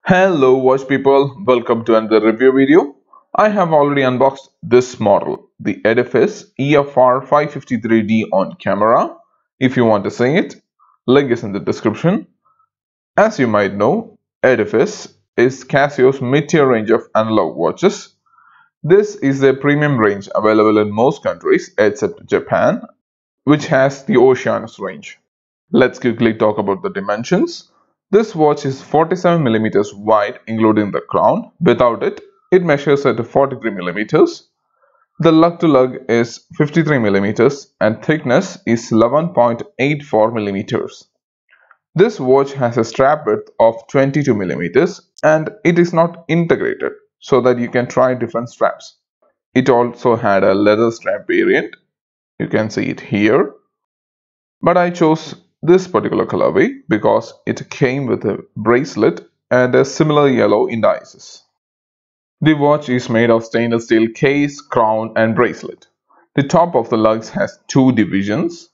Hello watch people, welcome to another review video. I have already unboxed this model, the Edifice EFR553D on camera. If you want to see it, link is in the description. As you might know, Edifice is Casio's mid-tier range of analog watches. This is a premium range available in most countries except Japan, which has the Oceanus range. Let's quickly talk about the dimensions. This watch is 47mm wide including the crown. Without it, it measures at 43mm. The lug to lug is 53mm and thickness is 11.84mm. This watch has a strap width of 22mm and it is not integrated so that you can try different straps. It also had a leather strap variant. You can see it here. But I chose this particular colorway because it came with a bracelet and a similar yellow indices. The watch is made of stainless steel case, crown and bracelet. The top of the lugs has two divisions.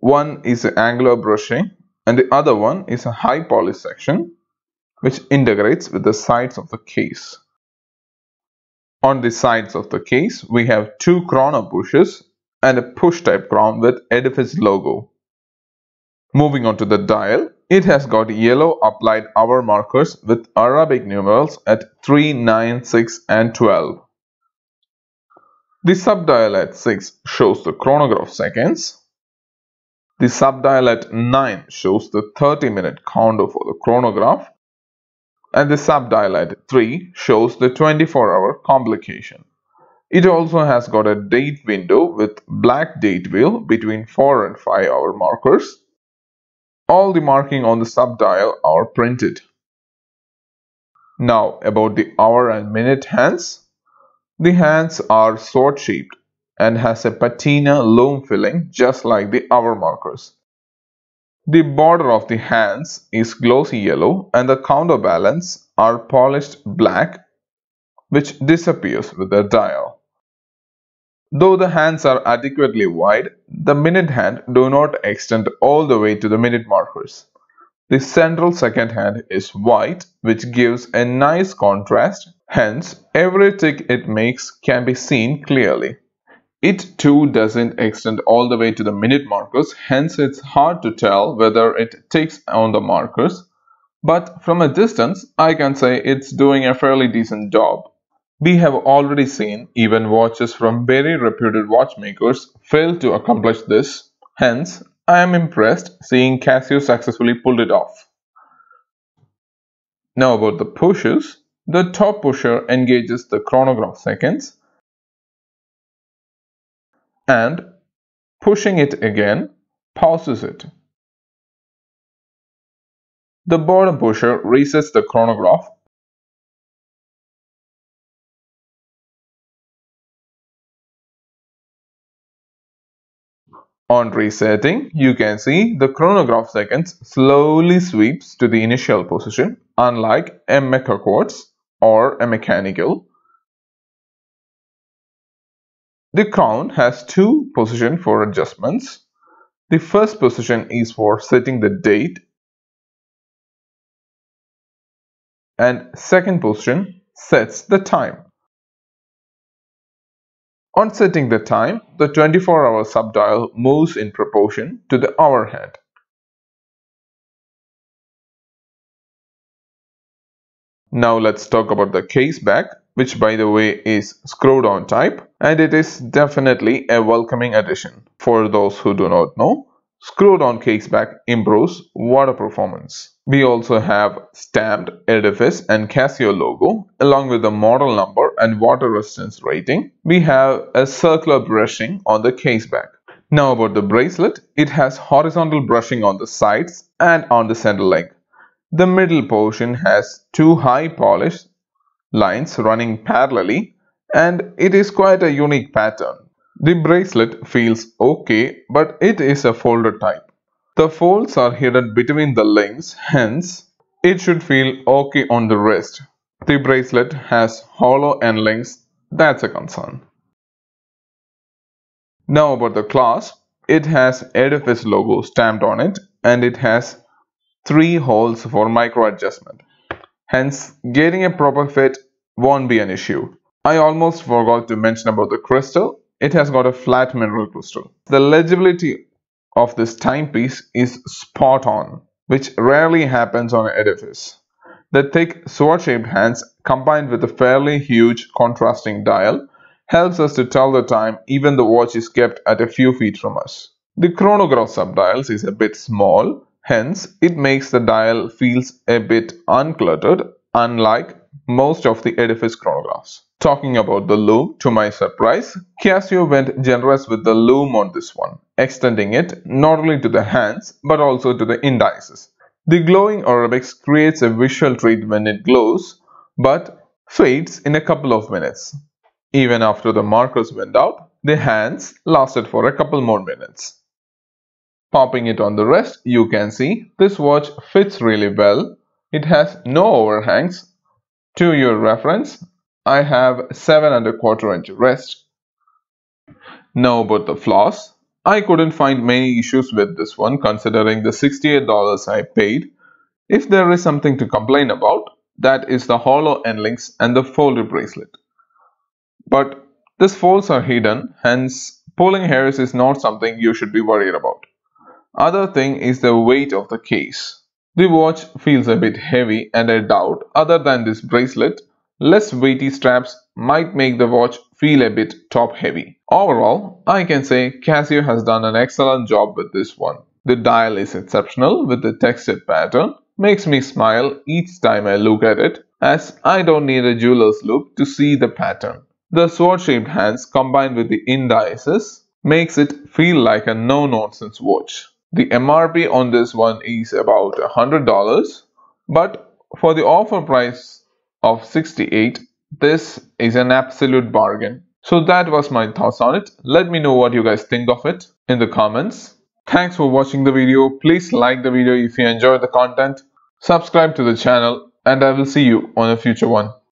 One is angular brushing and the other one is a high polish section which integrates with the sides of the case. On the sides of the case we have two chrono pushes and a push type crown with Edifice logo. Moving on to the dial, it has got yellow applied hour markers with Arabic numerals at 3, 9, 6 and 12. The subdial at 6 shows the chronograph seconds. The subdial at 9 shows the 30-minute counter for the chronograph. And the subdial at 3 shows the 24-hour complication. It also has got a date window with black date wheel between 4 and 5 hour markers. All the marking on the subdial are printed. Now about the hour and minute hands. The hands are sword shaped and has a patina loom filling just like the hour markers. The border of the hands is glossy yellow and the counterbalance are polished black which disappears with the dial. Though the hands are adequately wide, the minute hand do not extend all the way to the minute markers. The central second hand is white, which gives a nice contrast, hence every tick it makes can be seen clearly. It too doesn't extend all the way to the minute markers, hence it's hard to tell whether it ticks on the markers, but from a distance I can say it's doing a fairly decent job. We have already seen even watches from very reputed watchmakers fail to accomplish this. Hence, I am impressed seeing Casio successfully pulled it off. Now about the pushes. The top pusher engages the chronograph seconds and pushing it again pauses it. The bottom pusher resets the chronograph . On resetting, you can see the chronograph seconds slowly sweeps to the initial position, unlike a mecha quartz or a mechanical. The crown has two positions for adjustments. The first position is for setting the date and second position sets the time. On setting the time, the 24-hour subdial moves in proportion to the hour hand. Now let's talk about the Caseback, which by the way is screwed on type, and it is definitely a welcoming addition. For those who do not know, screwed on Caseback improves water performance. We also have stamped Edifice and Casio logo along with the model number and water resistance rating. We have a circular brushing on the Caseback. Now about the bracelet, it has horizontal brushing on the sides and on the center leg. The middle portion has two high polish lines running parallelly and it is quite a unique pattern. The bracelet feels okay, but it is a folded type. The folds are hidden between the links, hence it should feel okay on the wrist. The bracelet has hollow end links, that's a concern. Now about the clasp, it has Edifice logo stamped on it and it has 3 holes for micro adjustment. hence getting a proper fit won't be an issue. I almost forgot to mention about the crystal. It has got a flat mineral crystal. The legibility of this timepiece is spot on, which rarely happens on an edifice. The thick sword-shaped hands combined with a fairly huge contrasting dial helps us to tell the time even the watch is kept at a few feet from us. The chronograph subdials is a bit small, hence it makes the dial feels a bit uncluttered, unlike most of the Edifice chronographs. Talking about the lume, to my surprise, Casio went generous with the lume on this one, extending it not only to the hands but also to the indices. The glowing Arabics creates a visual treat when it glows, but fades in a couple of minutes. Even after the markers went out, the hands lasted for a couple more minutes. Popping it on the wrist, you can see this watch fits really well. It has no overhangs. To your reference, I have 7¼ inch wrist. Now about the flaws. I couldn't find many issues with this one considering the $68 I paid. If there is something to complain about, that is the hollow end links and the folded bracelet. But these folds are hidden, hence pulling hairs is not something you should be worried about. Other thing is the weight of the case. The watch feels a bit heavy, and I doubt, other than this bracelet, less weighty straps might make the watch feel a bit top heavy. Overall, I can say Casio has done an excellent job with this one. The dial is exceptional with the textured pattern, makes me smile each time I look at it, as I don't need a jeweler's look to see the pattern. The sword-shaped hands combined with the indices makes it feel like a no-nonsense watch. The MRP on this one is about $100, but for the offer price of $68, this is an absolute bargain. So that was my thoughts on it. Let me know what you guys think of it in the comments. Thanks for watching the video. Please like the video if you enjoyed the content. Subscribe to the channel, and I will see you on a future one.